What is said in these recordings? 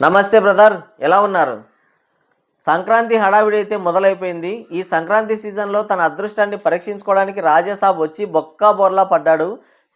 నమస్తే బ్రదర్, ఎలా ఉన్నారు? సంక్రాంతి హడావిడి అయితే మొదలైపోయింది. ఈ సంక్రాంతి సీజన్లో తన అదృష్టాన్ని పరీక్షించుకోవడానికి రాజాసాబ్ వచ్చి బొక్కా బోర్లా పడ్డాడు.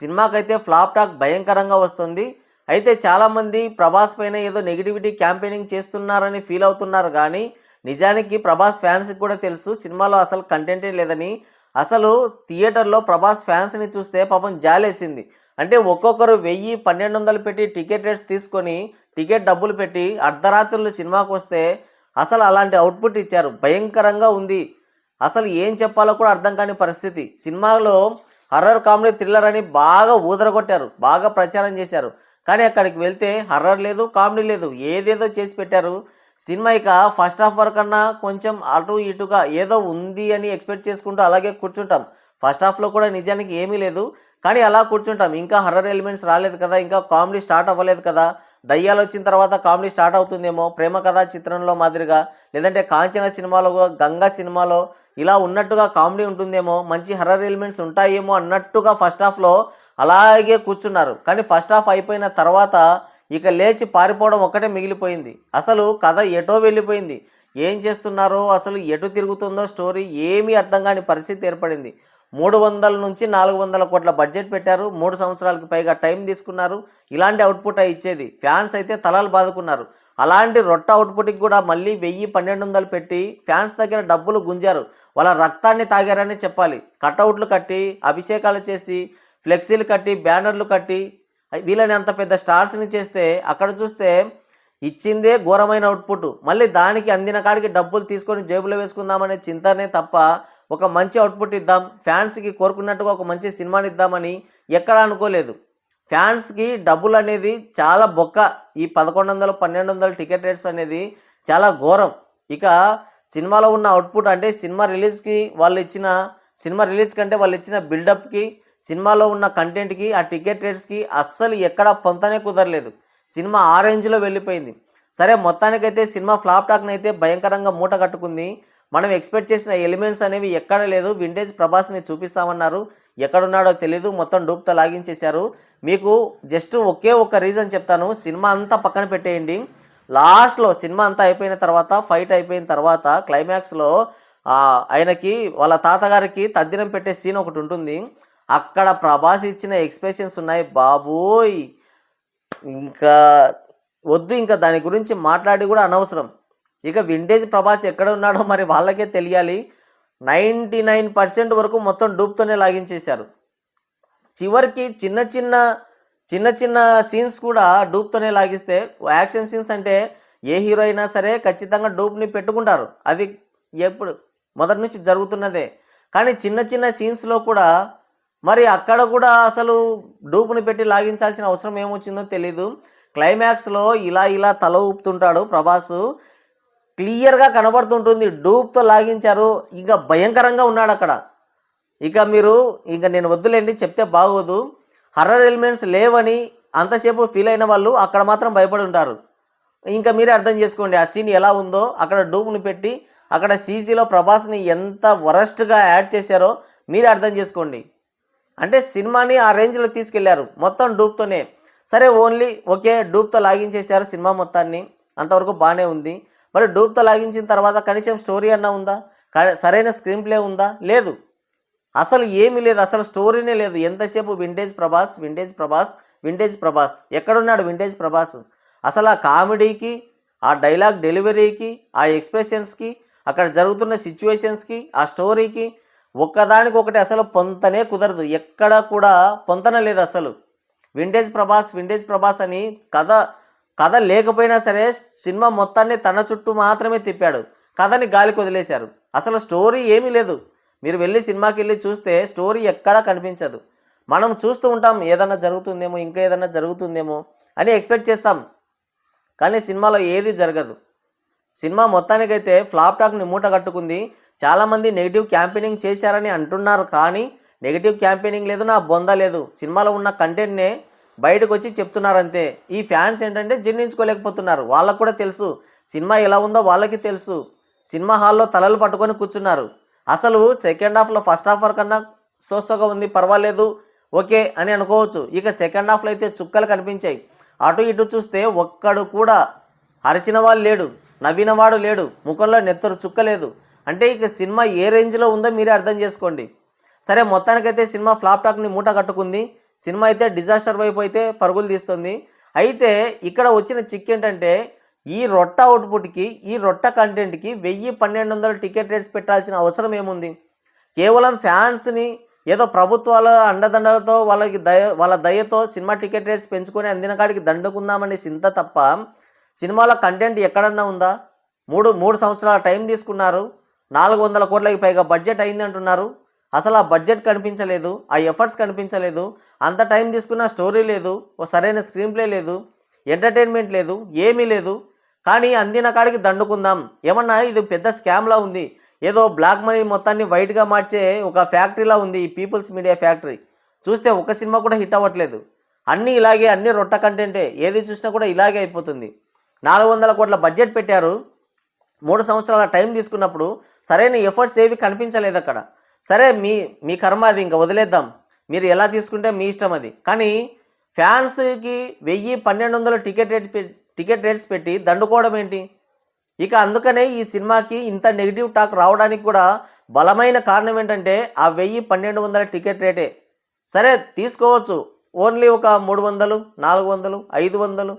సినిమాకైతే ఫ్లాప్ టాక్ భయంకరంగా వస్తుంది. అయితే చాలామంది ప్రభాస్ పైన ఏదో నెగిటివిటీ క్యాంపెయినింగ్ చేస్తున్నారని ఫీల్ అవుతున్నారు. కానీ నిజానికి ప్రభాస్ ఫ్యాన్స్కి కూడా తెలుసు సినిమాలో అసలు కంటెంటే లేదని. అసలు థియేటర్లో ప్రభాస్ ఫ్యాన్స్ని చూస్తే పాపం జాలేసింది. అంటే ఒక్కొక్కరు 1000, 1200 పెట్టి టికెట్ రేట్స్ తీసుకొని టికెట్ డబ్బులు పెట్టి అర్ధరాత్రులు సినిమాకు వస్తే అసలు అలాంటి అవుట్పుట్ ఇచ్చారు. భయంకరంగా ఉంది. అసలు ఏం చెప్పాలో కూడా అర్థం కాని పరిస్థితి. సినిమాలో హర్రర్ కామెడీ థ్రిల్లర్ అని బాగా ఊదరగొట్టారు, బాగా ప్రచారం చేశారు. కానీ అక్కడికి వెళ్తే హర్రర్ లేదు, కామెడీ లేదు, ఏదేదో చేసి పెట్టారు. సినిమా ఇక ఫస్ట్ హాఫ్ వరకన్నా కొంచెం అటు ఇటుగా ఏదో ఉంది అని ఎక్స్పెక్ట్ చేసుకుంటూ అలాగే కూర్చుంటాం. ఫస్ట్ హాఫ్లో కూడా నిజానికి ఏమీ లేదు, కానీ అలా కూర్చుంటాం. ఇంకా హర్రర్ ఎలిమెంట్స్ రాలేదు కదా, ఇంకా కామెడీ స్టార్ట్ అవ్వలేదు కదా. దయ్యాలు వచ్చిన తర్వాత కామెడీ స్టార్ట్ అవుతుందేమో, ప్రేమ కథా చిత్రంలో మాదిరిగా, లేదంటే కాంచన సినిమాలో, గంగా సినిమాలో ఇలా ఉన్నట్టుగా కామెడీ ఉంటుందేమో, మంచి హర్రర్ ఎలిమెంట్స్ ఉంటాయేమో అన్నట్టుగా ఫస్ట్ హాఫ్లో అలాగే కూర్చున్నారు. కానీ ఫస్ట్ హాఫ్ అయిపోయిన తర్వాత ఇక లేచి పారిపోవడం ఒక్కటే మిగిలిపోయింది. అసలు కథ ఎటో వెళ్ళిపోయింది. ఏం చేస్తున్నారో, అసలు ఎటు తిరుగుతుందో స్టోరీ ఏమీ అర్థం కాని పరిస్థితి ఏర్పడింది. 300 నుంచి 400 కోట్ల బడ్జెట్ పెట్టారు. 3 సంవత్సరాలకు పైగా టైం తీసుకున్నారు. ఇలాంటి అవుట్పుట్ ఇచ్చేది. ఫ్యాన్స్ అయితే తలలు బాదుకున్నారు. అలాంటి రొట్ట అవుట్పుట్కి కూడా మళ్ళీ 1000, 1200 పెట్టి ఫ్యాన్స్ దగ్గర డబ్బులు గుంజారు. వాళ్ళ రక్తాన్ని తాగారని చెప్పాలి. కట్అవుట్లు కట్టి, అభిషేకాలు చేసి, ఫ్లెక్సీలు కట్టి, బ్యానర్లు కట్టి వీళ్ళని అంత పెద్ద స్టార్స్ని చేస్తే అక్కడ చూస్తే ఇచ్చిందే ఘోరమైన అవుట్పుట్. మళ్ళీ దానికి అందిన కాడికి డబ్బులు తీసుకొని జేబులో వేసుకుందామనే చింతనే తప్ప ఒక మంచి అవుట్పుట్ ఇద్దాం, ఫ్యాన్స్కి కోరుకున్నట్టుగా ఒక మంచి సినిమాని ఇద్దామని ఎక్కడ అనుకోలేదు. ఫ్యాన్స్కి డబ్బులు అనేది చాలా బొక్క. ఈ 1100, 1200 టికెట్ రేట్స్ అనేది చాలా ఘోరం. ఇక సినిమాలో ఉన్న అవుట్పుట్ అంటే సినిమా రిలీజ్ కంటే వాళ్ళు ఇచ్చిన బిల్డప్కి, సినిమాలో ఉన్న కంటెంట్కి, ఆ టికెట్ రేట్స్కి అస్సలు ఎక్కడ పొంతనే కుదరలేదు. సినిమా ఆ రేంజ్లో వెళ్ళిపోయింది. సరే, మొత్తానికైతే సినిమా ఫ్లాప్ టాక్ని అయితే భయంకరంగా మూట కట్టుకుంది. మనం ఎక్స్పెక్ట్ చేసిన ఎలిమెంట్స్ అనేవి ఎక్కడ లేదు. వింటేజ్ ప్రభాస్ని చూపిస్తామన్నారు, ఎక్కడున్నాడో తెలీదు. మొత్తం డూప్తో లాగించేశారు. మీకు జస్ట్ ఒకే ఒక్క రీజన్ చెప్తాను. సినిమా అంతా పక్కన పెట్టేయండి. లాస్ట్లో సినిమా అంతా అయిపోయిన తర్వాత, ఫైట్ అయిపోయిన తర్వాత క్లైమాక్స్లో ఆయనకి వాళ్ళ తాతగారికి తద్దినం పెట్టే సీన్ ఒకటి ఉంటుంది. అక్కడ ప్రభాస్ ఇచ్చిన ఎక్స్ప్రెషన్స్ ఉన్నాయి బాబోయ్, ఇంకా వద్దు, ఇంకా దాని గురించి మాట్లాడి కూడా అనవసరం. ఇక వింటేజ్ ప్రభాస్ ఎక్కడ ఉన్నాడో మరి వాళ్ళకే తెలియాలి. 99% వరకు మొత్తం డూప్తోనే లాగించేశారు. చివరికి చిన్న చిన్న సీన్స్ కూడా డూప్తోనే లాగిస్తే, యాక్షన్ సీన్స్ అంటే ఏ హీరో అయినా సరే ఖచ్చితంగా డూప్ని పెట్టుకుంటారు. అది ఎప్పుడు మొదటి నుంచి జరుగుతున్నదే. కానీ చిన్న సీన్స్లో కూడా మరి అక్కడ కూడా అసలు డూప్ని పెట్టి లాగించాల్సిన అవసరం ఏమొచ్చిందో తెలీదు. క్లైమాక్స్లో ఇలా తల ఊపుతుంటాడు ప్రభాసు, క్లియర్గా కనబడుతుంటుంది డూప్తో లాగించారు. ఇక భయంకరంగా ఉన్నాడు అక్కడ. ఇక నేను వద్దులేండి, చెప్తే బాగోదు. హర్రర్ ఎలిమెంట్స్ లేవని అంతసేపు ఫీల్ అయిన వాళ్ళు అక్కడ మాత్రం భయపడి ఉంటారు. ఇంకా మీరే అర్థం చేసుకోండి ఆ సీన్ ఎలా ఉందో. అక్కడ డూప్ని పెట్టి అక్కడ సీజీలో ప్రభాస్ని ఎంత వరస్ట్గా యాడ్ చేశారో మీరే అర్థం చేసుకోండి. అంటే సినిమాని ఆ రేంజ్లో తీసుకెళ్లారు మొత్తం డూప్తోనే. సరే, ఓకే, డూప్తో లాగించేశారు సినిమా మొత్తాన్ని, అంతవరకు బాగానే ఉంది. మరి డూప్తో లాగించిన తర్వాత కనీసం స్టోరీ అన్నా ఉందా? సరైన స్క్రీన్ ప్లే ఉందా? లేదు, అసలు ఏమీ లేదు. అసలు స్టోరీనే లేదు. ఎంతసేపు వింటేజ్ ప్రభాస్ ఎక్కడున్నాడు వింటేజ్ ప్రభాస్? అసలు ఆ కామెడీకి, ఆ డైలాగ్ డెలివరీకి, ఆ ఎక్స్ప్రెషన్స్కి, అక్కడ జరుగుతున్న సిచ్యువేషన్స్కి, ఆ స్టోరీకి ఒక్కదానికొకటి అసలు పొంతనే కుదరదు. ఎక్కడ కూడా పొంతన లేదు అసలు. వింటేజ్ ప్రభాస్ అని కథ లేకపోయినా సరే సినిమా మొత్తాన్ని తన చుట్టూ మాత్రమే తిప్పాడు. కథని గాలికి వదిలేశారు. అసలు స్టోరీ ఏమీ లేదు. మీరు వెళ్ళి సినిమాకి వెళ్ళి చూస్తే స్టోరీ ఎక్కడా కనిపించదు. మనం చూస్తూ ఉంటాం, ఏదన్నా జరుగుతుందేమో, ఇంకా ఏదన్నా జరుగుతుందేమో అని ఎక్స్పెక్ట్ చేస్తాం. కానీ సినిమాలో ఏది జరగదు. సినిమా మొత్తానికైతే ఫ్లాప్ టాక్ని మూట కట్టుకుంది. చాలామంది నెగిటివ్ క్యాంపెయినింగ్ చేశారని అంటున్నారు, కానీ నెగిటివ్ క్యాంపెయినింగ్ లేదు, నా బొంద లేదు. సినిమాలో ఉన్న కంటెంట్నే బయటకు వచ్చి చెప్తున్నారంతే. ఈ ఫ్యాన్స్ ఏంటంటే జీర్ణించుకోలేకపోతున్నారు. వాళ్ళకు కూడా తెలుసు సినిమా ఎలా ఉందో, వాళ్ళకి తెలుసు. సినిమా హాల్లో తలలు పట్టుకొని కూర్చున్నారు. అసలు సెకండ్ హాఫ్లో ఫస్ట్ హాఫ్ వరకన్నా సోసోగా ఉంది, పర్వాలేదు, ఓకే అని అనుకోవచ్చు. ఇక సెకండ్ హాఫ్లో అయితే చుక్కలు కనిపించాయి. అటు ఇటు చూస్తే ఒక్కడు కూడా అరిచిన వాళ్ళు లేడు, నవ్వినవాడు లేడు, ముఖంలో నెత్తరు చుక్క లేదు. అంటే ఇక సినిమా ఏ రేంజ్లో ఉందో మీరే అర్థం చేసుకోండి. సరే, మొత్తానికైతే సినిమా ఫ్లాప్ టాక్ని మూట కట్టుకుంది. సినిమా అయితే డిజాస్టర్ వైపు అయితే పరుగులు తీస్తుంది. అయితే ఇక్కడ వచ్చిన చిక్ ఏంటంటే, ఈ రొట్ట అవుట్పుట్కి, ఈ రొట్ట కంటెంట్కి 1000-1200 టికెట్ రేట్స్ పెట్టాల్సిన అవసరం ఏముంది? కేవలం ఫ్యాన్స్ని ఏదో ప్రభుత్వాల అండదండలతో వాళ్ళ దయతో సినిమా టికెట్ రేట్స్ పెంచుకొని అందిన కాడికి దండుకుందామని చింత తప్ప సినిమాలో కంటెంట్ ఎక్కడన్నా ఉందా? మూడు సంవత్సరాల టైం తీసుకున్నారు, 400 కోట్లకి పైగా బడ్జెట్ అయింది అంటున్నారు. అసలు ఆ బడ్జెట్ కనిపించలేదు, ఆ ఎఫర్ట్స్ కనిపించలేదు. అంత టైం తీసుకున్న స్టోరీ లేదు, ఓ సరైన స్క్రీన్ ప్లే లేదు, ఎంటర్టైన్మెంట్ లేదు, ఏమీ లేదు. కానీ అందిన కాడికి దండుకుందాం. ఏమన్నా ఇది పెద్ద స్కామ్లా ఉంది, ఏదో బ్లాక్ మనీ మొత్తాన్ని వైట్గా మార్చే ఒక ఫ్యాక్టరీలా ఉంది ఈ పీపుల్స్ మీడియా ఫ్యాక్టరీ. చూస్తే ఒక సినిమా కూడా హిట్ అవ్వట్లేదు, అన్నీ ఇలాగే, అన్నీ రొట్ట కంటెంటే, ఏది చూసినా కూడా ఇలాగే అయిపోతుంది. 400 కోట్ల బడ్జెట్ పెట్టారు, 3 సంవత్సరాల టైం తీసుకున్నప్పుడు సరైన ఎఫర్ట్స్ ఏవి కనిపించలేదు అక్కడ. సరే, మీ కర్మ, అది ఇంకా వదిలేద్దాం, మీరు ఎలా తీసుకుంటే మీ ఇష్టం అది. కానీ ఫ్యాన్స్కి 1000-1200 టికెట్ రేట్స్ పెట్టి దండుకోవడం ఏంటి? ఇక అందుకనే ఈ సినిమాకి ఇంత నెగిటివ్ టాక్ రావడానికి కూడా బలమైన కారణం ఏంటంటే ఆ 1000-1200 టికెట్ రేటే. సరే, తీసుకోవచ్చు, ఓన్లీ ఒక 300, 400, 500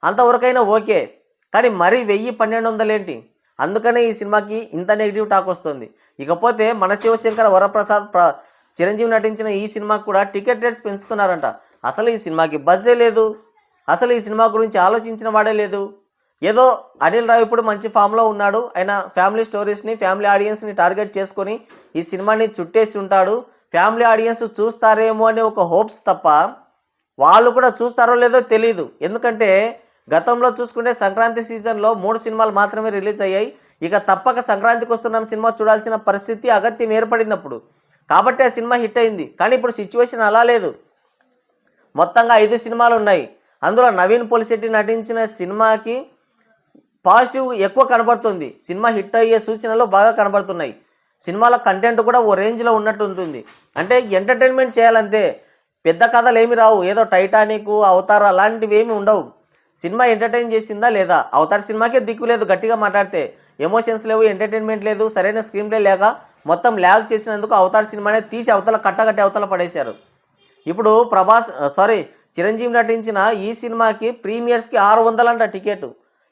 అంతవరకైనా ఓకే. కానీ మరి 1000-1200 ఏంటి? అందుకనే ఈ సినిమాకి ఇంత నెగిటివ్ టాక్ వస్తుంది. ఇకపోతే మన శివశంకర వరప్రసాద్ చిరంజీవి నటించిన ఈ సినిమాకి కూడా టికెట్ రేట్స్ పెంచుతున్నారంట. అసలు ఈ సినిమాకి బడ్జెట్ లేదు, అసలు ఈ సినిమా గురించి ఆలోచించిన వాడే లేదు. ఏదో అనిల్ రావు ఇప్పుడు మంచి ఫామ్లో ఉన్నాడు, ఆయన ఫ్యామిలీ స్టోరీస్ని, ఫ్యామిలీ ఆడియన్స్ని టార్గెట్ చేసుకొని ఈ సినిమాని చుట్టేసి ఉంటాడు. ఫ్యామిలీ ఆడియన్స్ చూస్తారేమో అనే ఒక హోప్స్ తప్ప వాళ్ళు కూడా చూస్తారో లేదో తెలియదు. ఎందుకంటే గతంలో చూసుకుంటే సంక్రాంతి సీజన్లో 3 సినిమాలు మాత్రమే రిలీజ్ అయ్యాయి. ఇక తప్పక సంక్రాంతికి వస్తున్నాం సినిమా చూడాల్సిన పరిస్థితి, అగత్యం ఏర్పడినప్పుడు కాబట్టి ఆ సినిమా హిట్ అయింది. కానీ ఇప్పుడు సిచ్యువేషన్ అలా లేదు. మొత్తంగా 5 సినిమాలు ఉన్నాయి. అందులో నవీన్ పోలిశెట్టి నటించిన సినిమాకి పాజిటివ్ ఎక్కువ కనబడుతుంది, సినిమా హిట్ అయ్యే సూచనలు బాగా కనబడుతున్నాయి. సినిమాల కంటెంట్ కూడా ఓ రేంజ్లో ఉన్నట్టు ఉంటుంది. అంటే ఎంటర్టైన్మెంట్ చేయాలంతే, పెద్ద కథలు ఏమి రావు, ఏదో టైటానిక్, అవతార్ అలాంటివి ఏమి ఉండవు. సినిమా ఎంటర్టైన్ చేసిందా లేదా? అవతార్ సినిమాకే దిక్కు లేదు, గట్టిగా మాట్లాడితే ఎమోషన్స్ లేవు, ఎంటర్టైన్మెంట్ లేదు, సరైన స్క్రీన్ ప్లే లేక మొత్తం ల్యాగ్ చేసినందుకు అవతార్ సినిమానే తీసి అవతల కట్టగట్టి అవతల పడేశారు. ఇప్పుడు చిరంజీవి నటించిన ఈ సినిమాకి ప్రీమియర్స్కి 600 అంట టికెట్.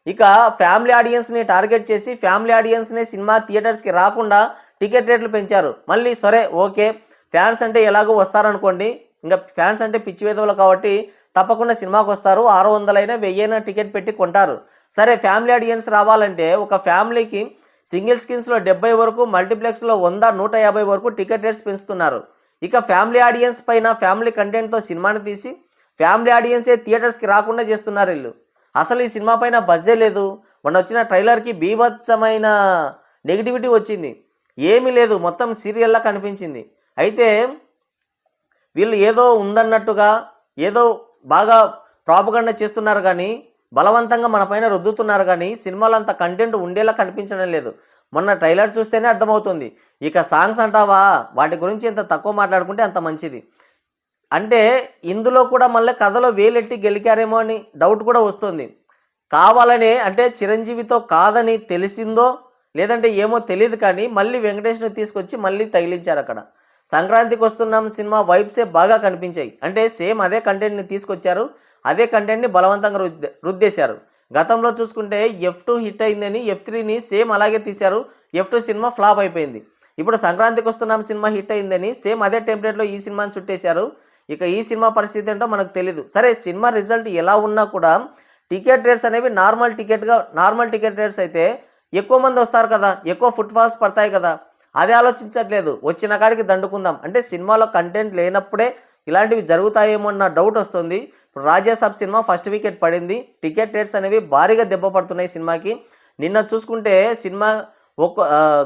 ఇక ఫ్యామిలీ ఆడియన్స్ని టార్గెట్ చేసి ఫ్యామిలీ ఆడియన్స్ని సినిమా థియేటర్స్కి రాకుండా టికెట్ రేట్లు పెంచారు. మళ్ళీ సరే ఓకే, ఫ్యాన్స్ అంటే ఎలాగో వస్తారనుకోండి, ఇంకా ఫ్యాన్స్ అంటే పిచ్చి వేదవులు కాబట్టి తప్పకుండా సినిమాకి వస్తారు, 600 అయినా 1000 అయినా టికెట్ పెట్టి కొంటారు. సరే, ఫ్యామిలీ ఆడియన్స్ రావాలంటే ఒక ఫ్యామిలీకి సింగిల్ స్క్రీన్స్లో 70 వరకు, మల్టీప్లెక్స్లో 100, 150 వరకు టికెట్ రేట్స్ పెంచుతున్నారు. ఇక ఫ్యామిలీ ఆడియన్స్ పైన ఫ్యామిలీ కంటెంట్తో సినిమాని తీసి ఫ్యామిలీ ఆడియన్సే థియేటర్స్కి రాకుండా చేస్తున్నారు వీళ్ళు. అసలు ఈ సినిమా పైన బజ్జే లేదు. మొన్న వచ్చిన ట్రైలర్కి బీభత్సమైన నెగిటివిటీ వచ్చింది, ఏమీ లేదు, మొత్తం సీరియల్లా కనిపించింది. అయితే వీళ్ళు ఏదో ఉందన్నట్టుగా ఏదో బాగా ప్రాపగండా చేస్తున్నారు, కానీ బలవంతంగా మన పైన రుద్దుతున్నారు. కానీ సినిమాలో అంత కంటెంట్ ఉండేలా కనిపించడం లేదు. మొన్న ట్రైలర్ చూస్తేనే అర్థమవుతుంది. ఇక సాంగ్స్ అంటావా, వాటి గురించి ఎంత తక్కువ మాట్లాడుకుంటే అంత మంచిది. అంటే ఇందులో కూడా మళ్ళీ కథలో వేలెట్టి గెలికారేమో అని డౌట్ కూడా వస్తుంది. కావాలనే, అంటే చిరంజీవితో కాదని తెలిసిందో లేదంటే ఏమో తెలియదు, కానీ మళ్ళీ వెంకటేష్ను తీసుకొచ్చి మళ్ళీ తగిలించారు అక్కడ. సంక్రాంతికి వస్తున్నాం సినిమా వైబ్సే బాగా కనిపించాయి. అంటే సేమ్ అదే కంటెంట్ని తీసుకొచ్చారు, అదే కంటెంట్ని బలవంతంగా రుద్దేశారు. గతంలో చూసుకుంటే F2 హిట్ అయిందని F3ని సేమ్ అలాగే తీశారు, F2 సినిమా ఫ్లాప్ అయిపోయింది. ఇప్పుడు సంక్రాంతికి వస్తున్నాం సినిమా హిట్ అయిందని సేమ్ అదే టెంప్లెట్లో ఈ సినిమాని చుట్టేశారు. ఇక ఈ సినిమా పరిస్థితి ఏంటో మనకు తెలీదు. సరే, సినిమా రిజల్ట్ ఎలా ఉన్నా కూడా టికెట్ రేట్స్ అనేవి నార్మల్ టికెట్ రేట్స్ అయితే ఎక్కువ మంది వస్తారు కదా, ఎక్కువ ఫుట్ ఫాల్స్ పడతాయి కదా, అదే ఆలోచించట్లేదు. వచ్చిన కాడికి దండుకుందాం అంటే సినిమాలో కంటెంట్ లేనప్పుడే ఇలాంటివి జరుగుతాయేమో అన్న డౌట్ వస్తుంది. ఇప్పుడు రాజాసాబ్ సినిమా ఫస్ట్ వికెట్ పడింది, టికెట్ రేట్స్ అనేవి భారీగా దెబ్బ పడుతున్నాయి సినిమాకి. నిన్న చూసుకుంటే సినిమా ఒక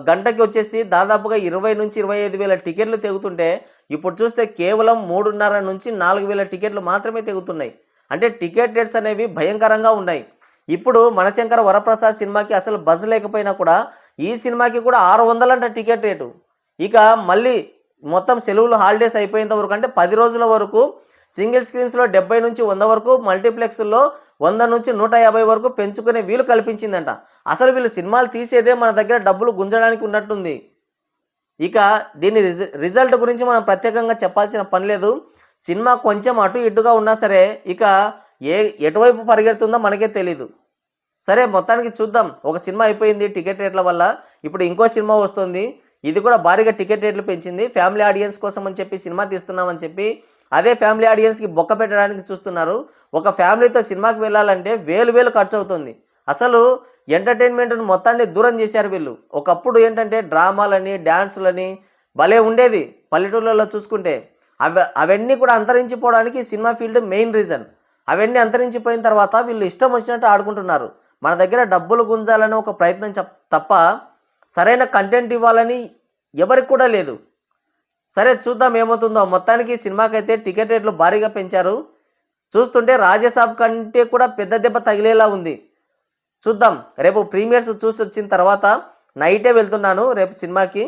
గంటకి వచ్చేసి దాదాపుగా 20,000-25,000 వేల టికెట్లు తెగుతుంటే ఇప్పుడు చూస్తే కేవలం 3,500-4,000 టికెట్లు మాత్రమే తెగుతున్నాయి. అంటే టికెట్ రేట్స్ అనేవి భయంకరంగా ఉన్నాయి. ఇప్పుడు మనశంకర వరప్రసాద్ సినిమాకి అసలు బజ్ లేకపోయినా కూడా ఈ సినిమాకి కూడా 600 అంట టికెట్ రేటు. ఇక మళ్ళీ మొత్తం సెలవులు హాలిడేస్ అయిపోయేంత వరకు అంటే 10 రోజుల వరకు సింగిల్ స్క్రీన్స్లో 70 నుంచి 100 వరకు, మల్టీప్లెక్స్లో 100 నుంచి 150 వరకు పెంచుకునే వీలు కల్పించిందంట. అసలు వీళ్ళు సినిమాలు తీసేదే మన దగ్గర డబ్బులు గుంజడానికి ఉన్నట్టుంది. ఇక దీని రిజల్ట్ గురించి మనం ప్రత్యేకంగా చెప్పాల్సిన పని లేదు. సినిమా కొంచెం అటు ఇటుగా ఉన్నా సరే ఇక ఎటువైపు పరిగెడుతుందో మనకే తెలీదు. సరే మొత్తానికి చూద్దాం. ఒక సినిమా అయిపోయింది టికెట్ రేట్ల వల్ల. ఇప్పుడు ఇంకో సినిమా వస్తుంది. ఇది కూడా భారీగా టికెట్ రేట్లు పెంచింది. ఫ్యామిలీ ఆడియన్స్ కోసం అని చెప్పి సినిమా తీస్తున్నామని చెప్పి అదే ఫ్యామిలీ ఆడియన్స్కి బొక్క పెట్టడానికి చూస్తున్నారు. ఒక ఫ్యామిలీతో సినిమాకి వెళ్ళాలంటే వేలు ఖర్చు అవుతుంది. అసలు ఎంటర్టైన్మెంట్ను మొత్తాన్ని దూరం చేశారు వీళ్ళు. ఒకప్పుడు ఏంటంటే డ్రామాలని, డ్యాన్సులని భలే ఉండేది పల్లెటూళ్ళలో చూసుకుంటే. అవన్నీ కూడా అంతరించిపోవడానికి సినిమా ఫీల్డ్ మెయిన్ రీజన్. అవన్నీ అంతరించిపోయిన తర్వాత వీళ్ళు ఇష్టం వచ్చినట్టు ఆడుకుంటున్నారు. మన దగ్గర డబ్బులు గుంజాలని ఒక ప్రయత్నం తప్ప సరైన కంటెంట్ ఇవ్వాలని ఎవరికి కూడా లేదు. సరే చూద్దాం ఏమవుతుందో. మొత్తానికి సినిమాకైతే టికెట్ రేట్లు భారీగా పెంచారు. చూస్తుంటే రాజాసాబ్ కంటే కూడా పెద్ద దెబ్బ తగిలేలా ఉంది. చూద్దాం. రేపు ప్రీమియర్స్ చూసి వచ్చిన తర్వాత నైటే వెళ్తున్నాను రేపు సినిమాకి.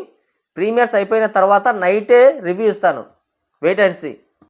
ప్రీమియర్స్ అయిపోయిన తర్వాత నైటే రివ్యూ ఇస్తాను. Wait and see.